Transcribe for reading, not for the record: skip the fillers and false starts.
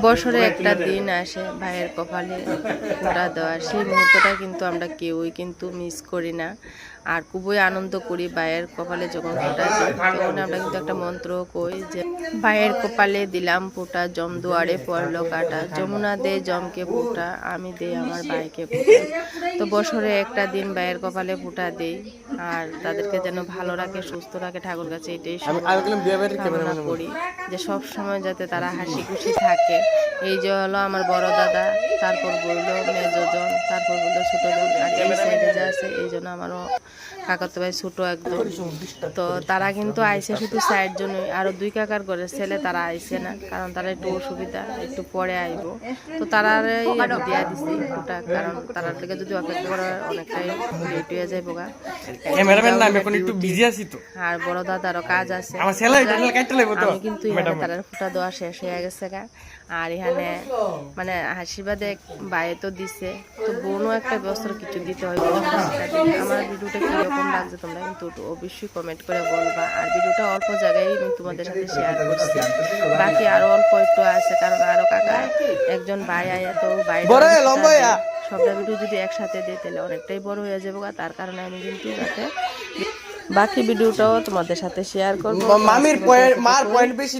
বছরে একটা দিন আসে ভাইয়ের কপালে ফোঁটা দেওয়ার, সেই মুহূর্তটা কিন্তু আমরা কেউই কিন্তু মিস করি না। আর খুবই আনন্দ করি ভাইয়ের কপালে যখন ফোঁটা দিই, তখন আমরা কিন্তু একটা মন্ত্র কই যে ভাইয়ের কপালে দিলাম ফোঁটা, জম দুয়ারে পড়লো কাটা, যমুনা দে জমকে ফোঁটা, আমি দেই আমার ভাইকে ফোঁটা। তো বছরে একটা দিন ভাইয়ের কপালে ফোঁটা দেই, আর তাদেরকে যেন ভালো রাখে, সুস্থ রাখে ঠাকুর কাছে এটাই কামনা করি, যে সব সময় যাতে তারা হাসি খুশি থাকে। এই যে হলো আমার বড় দাদা, তারপর বললো মেজোজন, তারপর বললো ছোটজন, আর এই সাইডে যা আছে এই জন্য আমারও কাকাতো ভাই ছোট একদম। তো তারা কিন্তু আইসে শুধু সাইড জন্যই, আরো দুই কাকার ঘরের ছেলে তারা আইসে না, কারণ তারা একটু অসুবিধা, একটু পরে আইব। তো তারা আমি দিয়া দিছি ওটা, কারণ তারার থেকে যদি অপেক্ষা করা অনেকটাই লেট হয়ে যায় বোগা। আর বড় দাদারও কাজ আছে, আমি কিন্তু এখানে তারার ফুটা দেওয়া শেষ হয়ে গেছে গা। আর এখানে মানে আশীর্বাদে বাইরে তো দিছে, তো বোনও একটা বছর কিছু দিতে হয়। আমার ভিডিওটা কিরকম লাগছে তোমরা কিন্তু অবশ্যই কমেন্ট করে বলবা। আর ভিডিওটা অল্প জায়গায় আমি তোমাদের সাথে শেয়ার করছি, বাকি আরো অল্প একটু আছে, কারণ আরো কাকা একজন ভাই আয়া তো বাইরে সবটা ভিডিও যদি একসাথে দিই তাহলে অনেকটাই বড় হয়ে যাবো, তার কারণে আমি কিন্তু যাতে বাকি ভিডিওটাও তোমাদের সাথে শেয়ার করবো। মার পয়েন্ট বেশি।